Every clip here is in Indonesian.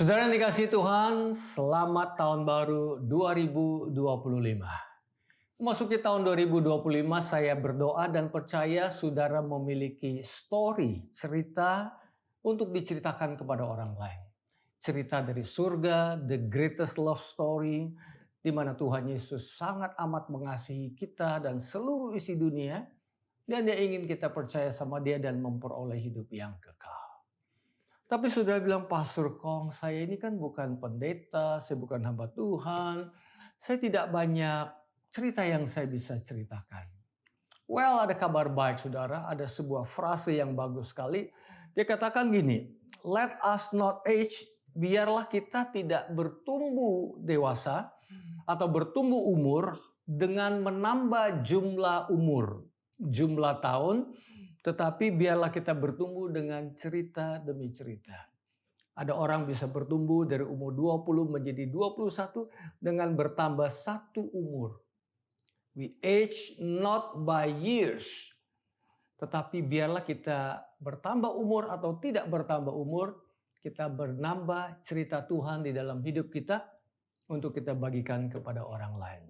Saudara yang dikasihi Tuhan, selamat tahun baru 2025. Memasuki tahun 2025, saya berdoa dan percaya saudara memiliki story, cerita untuk diceritakan kepada orang lain. Cerita dari surga, the greatest love story, di mana Tuhan Yesus sangat amat mengasihi kita dan seluruh isi dunia, dan Dia ingin kita percaya sama Dia dan memperoleh hidup yang kekal. Tapi saudara bilang, Pastor Kong, saya ini kan bukan pendeta, saya bukan hamba Tuhan, saya tidak banyak cerita yang saya bisa ceritakan. Well, ada kabar baik saudara, ada sebuah frase yang bagus sekali. Dia katakan gini, let us not age, biarlah kita tidak bertumbuh dewasa atau bertumbuh umur dengan menambah jumlah umur, jumlah tahun, tetapi biarlah kita bertumbuh dengan cerita demi cerita. Ada orang bisa bertumbuh dari umur 20 menjadi 21 dengan bertambah satu umur. We age not by years. Tetapi biarlah kita bertambah umur atau tidak bertambah umur, kita bernambah cerita Tuhan di dalam hidup kita untuk kita bagikan kepada orang lain.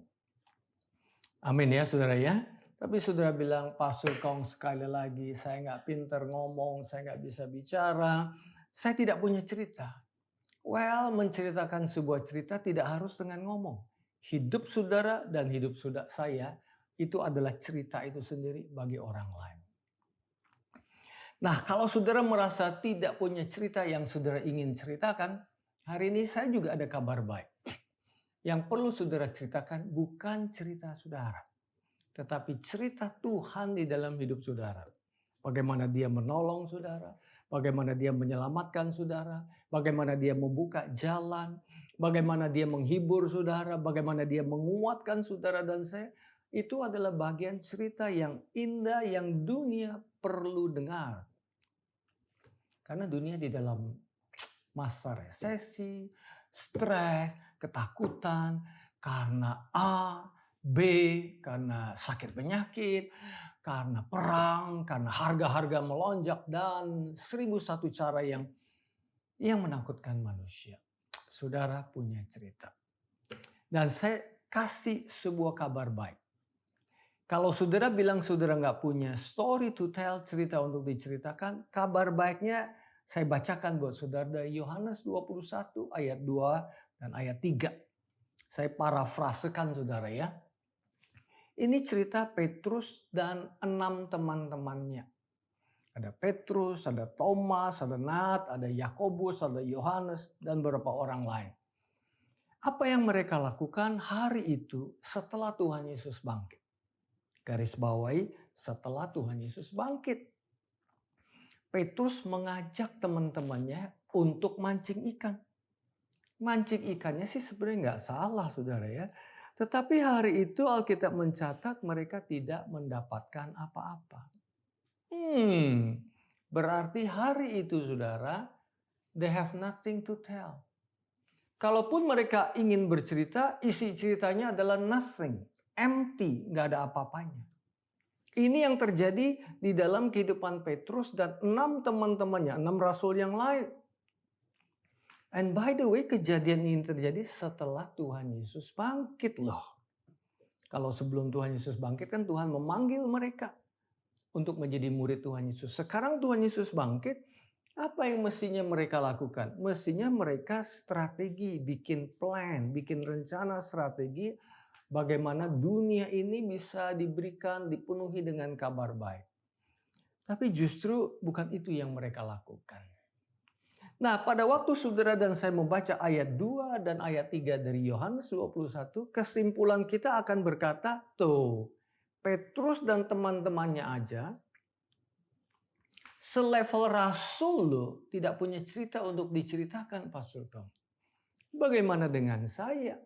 Amin ya saudara ya. Tapi saudara bilang, Pastor Kong sekali lagi, saya nggak pintar ngomong, saya nggak bisa bicara, saya tidak punya cerita. Well, menceritakan sebuah cerita tidak harus dengan ngomong. Hidup saudara dan hidup saya itu adalah cerita itu sendiri bagi orang lain. Nah, kalau saudara merasa tidak punya cerita yang saudara ingin ceritakan, hari ini saya juga ada kabar baik. Yang perlu saudara ceritakan bukan cerita saudara, tetapi cerita Tuhan di dalam hidup saudara. Bagaimana Dia menolong saudara, bagaimana Dia menyelamatkan saudara, bagaimana Dia membuka jalan, bagaimana Dia menghibur saudara, bagaimana Dia menguatkan saudara dan saya. Itu adalah bagian cerita yang indah yang dunia perlu dengar. Karena dunia di dalam masa resesi, stres, ketakutan, karena A, B, karena sakit penyakit, karena perang, karena harga-harga melonjak, dan 1001 cara yang menakutkan manusia. Saudara punya cerita. Dan saya kasih sebuah kabar baik. Kalau saudara bilang saudara nggak punya story to tell, cerita untuk diceritakan, kabar baiknya saya bacakan buat saudara dari Yohanes 21 ayat 2 dan ayat 3. Saya parafrasekan saudara ya. Ini cerita Petrus dan 6 teman-temannya. Ada Petrus, ada Thomas, ada Nat, ada Yakobus, ada Yohanes, dan beberapa orang lain. Apa yang mereka lakukan hari itu setelah Tuhan Yesus bangkit? Garis bawahi, setelah Tuhan Yesus bangkit. Petrus mengajak teman-temannya untuk mancing ikan. Mancing ikannya sih sebenarnya nggak salah saudara ya. Tetapi hari itu Alkitab mencatat mereka tidak mendapatkan apa-apa. Berarti hari itu saudara, they have nothing to tell. Kalaupun mereka ingin bercerita, isi ceritanya adalah nothing. Empty, nggak ada apa-apanya. Ini yang terjadi di dalam kehidupan Petrus dan 6 teman-temannya, 6 rasul yang lain. And by the way, kejadian ini terjadi setelah Tuhan Yesus bangkit loh. Kalau sebelum Tuhan Yesus bangkit kan Tuhan memanggil mereka untuk menjadi murid Tuhan Yesus. Sekarang Tuhan Yesus bangkit, apa yang mestinya mereka lakukan? Mestinya mereka strategi, bikin plan, bikin rencana strategi bagaimana dunia ini bisa diberikan, dipenuhi dengan kabar baik. Tapi justru bukan itu yang mereka lakukan. Nah, pada waktu saudara dan saya membaca ayat 2 dan ayat 3 dari Yohanes 21, kesimpulan kita akan berkata, tuh, Petrus dan teman-temannya aja, selevel rasul loh, tidak punya cerita untuk diceritakan, Pastor Tom. Bagaimana dengan saya?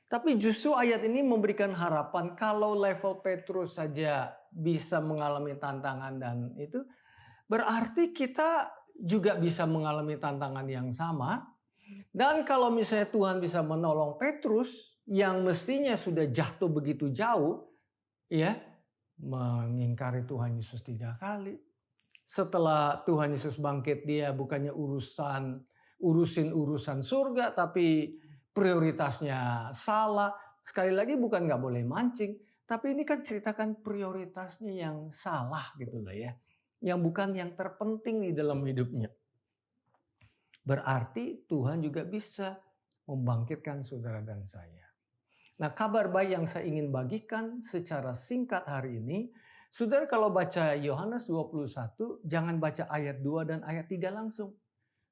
Tapi justru ayat ini memberikan harapan kalau level Petrus saja bisa mengalami tantangan dan itu, berarti kita juga bisa mengalami tantangan yang sama. Dan kalau misalnya Tuhan bisa menolong Petrus yang mestinya sudah jatuh begitu jauh, ya, mengingkari Tuhan Yesus 3 kali. Setelah Tuhan Yesus bangkit, dia bukannya urusin urusan surga tapi prioritasnya salah. Sekali lagi bukan nggak boleh mancing, tapi ini kan ceritakan prioritasnya yang salah gitu loh ya. Yang bukan yang terpenting di dalam hidupnya. Berarti Tuhan juga bisa membangkitkan saudara dan saya. Nah, kabar baik yang saya ingin bagikan secara singkat hari ini, saudara kalau baca Yohanes 21, jangan baca ayat 2 dan ayat 3 langsung.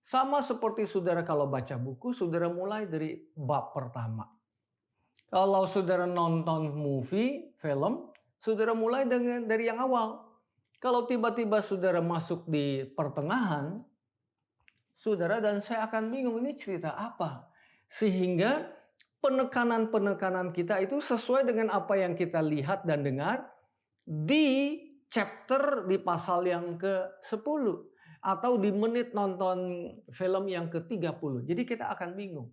Sama seperti saudara kalau baca buku, saudara mulai dari bab pertama. Kalau saudara nonton movie, film, saudara mulai dari yang awal. Kalau tiba-tiba saudara masuk di pertengahan, saudara dan saya akan bingung ini cerita apa. Sehingga penekanan-penekanan kita itu sesuai dengan apa yang kita lihat dan dengar di chapter di pasal yang ke-10 atau di menit nonton film yang ke-30. Jadi kita akan bingung.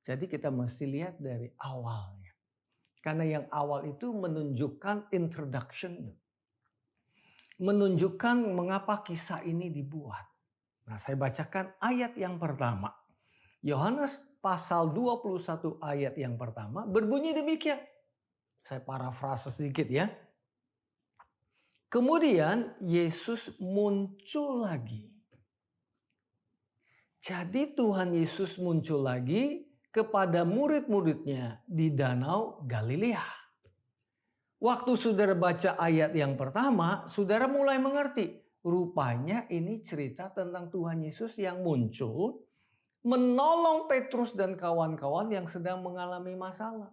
Jadi kita mesti lihat dari awalnya. Karena yang awal itu menunjukkan introduction. Menunjukkan mengapa kisah ini dibuat. Nah, saya bacakan ayat yang pertama. Yohanes pasal 21 ayat yang pertama berbunyi demikian. Saya parafrase sedikit ya. Kemudian Yesus muncul lagi. Jadi Tuhan Yesus muncul lagi kepada murid-muridnya di Danau Galilea. Waktu saudara baca ayat yang pertama, saudara mulai mengerti. Rupanya ini cerita tentang Tuhan Yesus yang muncul menolong Petrus dan kawan-kawan yang sedang mengalami masalah.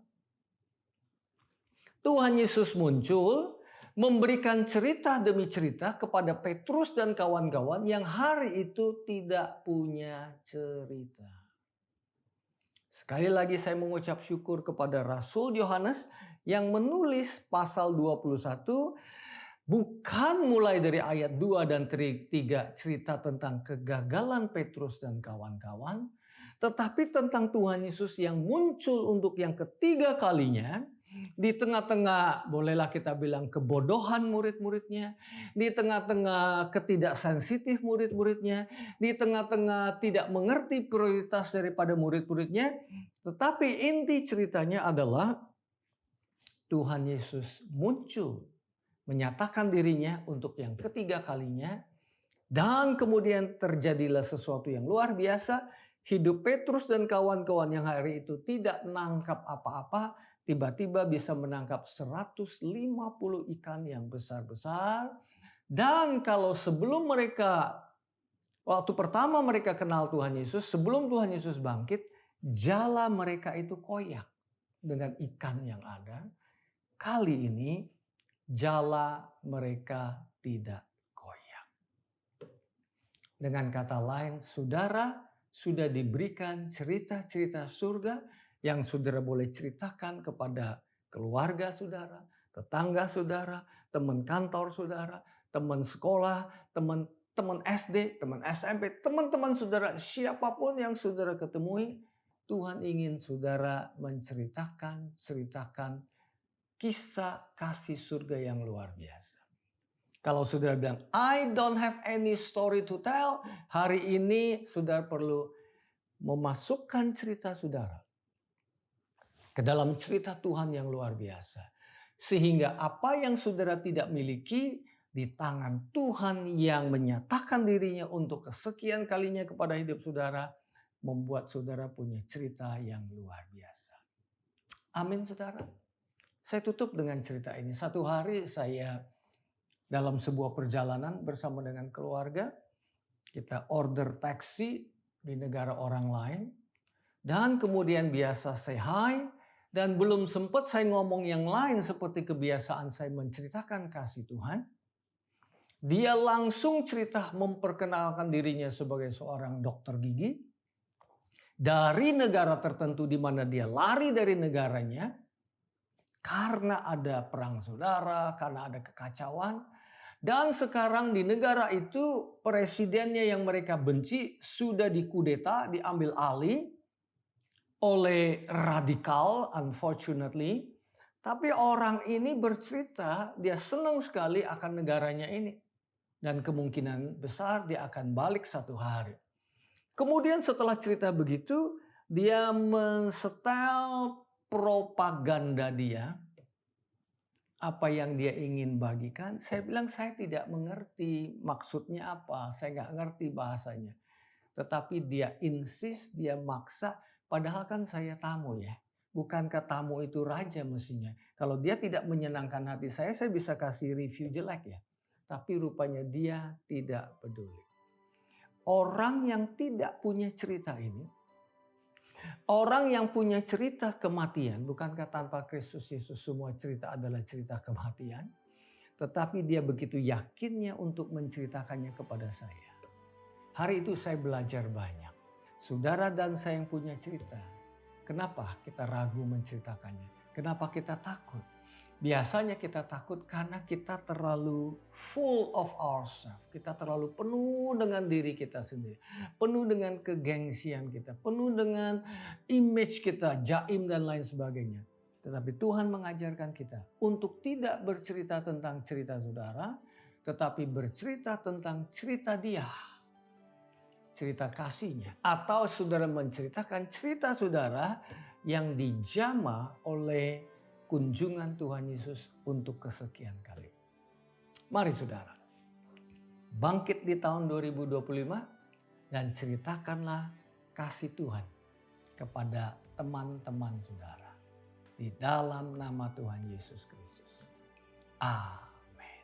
Tuhan Yesus muncul memberikan cerita demi cerita kepada Petrus dan kawan-kawan yang hari itu tidak punya cerita. Sekali lagi saya mengucap syukur kepada Rasul Yohanes yang menulis pasal 21 bukan mulai dari ayat 2 dan 3 cerita tentang kegagalan Petrus dan kawan-kawan, tetapi tentang Tuhan Yesus yang muncul untuk yang ketiga kalinya di tengah-tengah, bolehlah kita bilang, kebodohan murid-muridnya, di tengah-tengah ketidaksensitif murid-muridnya, di tengah-tengah tidak mengerti prioritas daripada murid-muridnya, tetapi inti ceritanya adalah Tuhan Yesus muncul, menyatakan dirinya untuk yang ketiga kalinya, dan kemudian terjadilah sesuatu yang luar biasa. Hidup Petrus dan kawan-kawan yang hari itu tidak menangkap apa-apa, tiba-tiba bisa menangkap 150 ikan yang besar-besar. Dan kalau sebelum mereka, waktu pertama mereka kenal Tuhan Yesus, sebelum Tuhan Yesus bangkit, jala mereka itu koyak dengan ikan yang ada. Kali ini jala mereka tidak koyak. Dengan kata lain, saudara sudah diberikan cerita-cerita surga yang saudara boleh ceritakan kepada keluarga saudara, tetangga saudara, teman kantor saudara, teman sekolah, teman SD, teman SMP, teman-teman saudara, siapapun yang saudara ketemui, Tuhan ingin saudara ceritakan kisah kasih surga yang luar biasa. Kalau saudara bilang, I don't have any story to tell, hari ini saudara perlu memasukkan cerita saudara ke dalam cerita Tuhan yang luar biasa. Sehingga apa yang saudara tidak miliki, di tangan Tuhan yang menyatakan dirinya untuk kesekian kalinya kepada hidup saudara, membuat saudara punya cerita yang luar biasa. Amin saudara. Saya tutup dengan cerita ini. Satu hari saya dalam sebuah perjalanan bersama dengan keluarga, kita order taksi di negara orang lain, dan kemudian biasa say hi, dan belum sempat saya ngomong yang lain seperti kebiasaan saya menceritakan kasih Tuhan, dia langsung cerita memperkenalkan dirinya sebagai seorang dokter gigi dari negara tertentu di mana dia lari dari negaranya karena ada perang saudara, karena ada kekacauan. Dan sekarang di negara itu presidennya yang mereka benci sudah dikudeta, diambil alih oleh radikal, unfortunately. Tapi orang ini bercerita dia senang sekali akan negaranya ini. Dan kemungkinan besar dia akan balik satu hari. Kemudian setelah cerita begitu, dia mensetel propaganda dia, apa yang dia ingin bagikan. Saya bilang, saya tidak mengerti maksudnya apa, saya nggak ngerti bahasanya. Tetapi dia insist, dia maksa, padahal kan saya tamu ya. Bukankah tamu itu raja mestinya? Kalau dia tidak menyenangkan hati saya bisa kasih review jelek ya. Tapi rupanya dia tidak peduli. Orang yang tidak punya cerita ini, orang yang punya cerita kematian, bukankah tanpa Kristus Yesus semua cerita adalah cerita kematian? Tetapi dia begitu yakinnya untuk menceritakannya kepada saya. Hari itu saya belajar banyak. Saudara dan saya yang punya cerita. Kenapa kita ragu menceritakannya? Kenapa kita takut? Biasanya kita takut karena kita terlalu full of ourselves. Kita terlalu penuh dengan diri kita sendiri. Penuh dengan kegengsian kita. Penuh dengan image kita, jaim dan lain sebagainya. Tetapi Tuhan mengajarkan kita untuk tidak bercerita tentang cerita saudara, tetapi bercerita tentang cerita Dia. Cerita kasihnya. Atau saudara menceritakan cerita saudara yang dijamah oleh kunjungan Tuhan Yesus untuk kesekian kali. Mari saudara, bangkit di tahun 2025 dan ceritakanlah kasih Tuhan kepada teman-teman saudara. Di dalam nama Tuhan Yesus Kristus. Amin.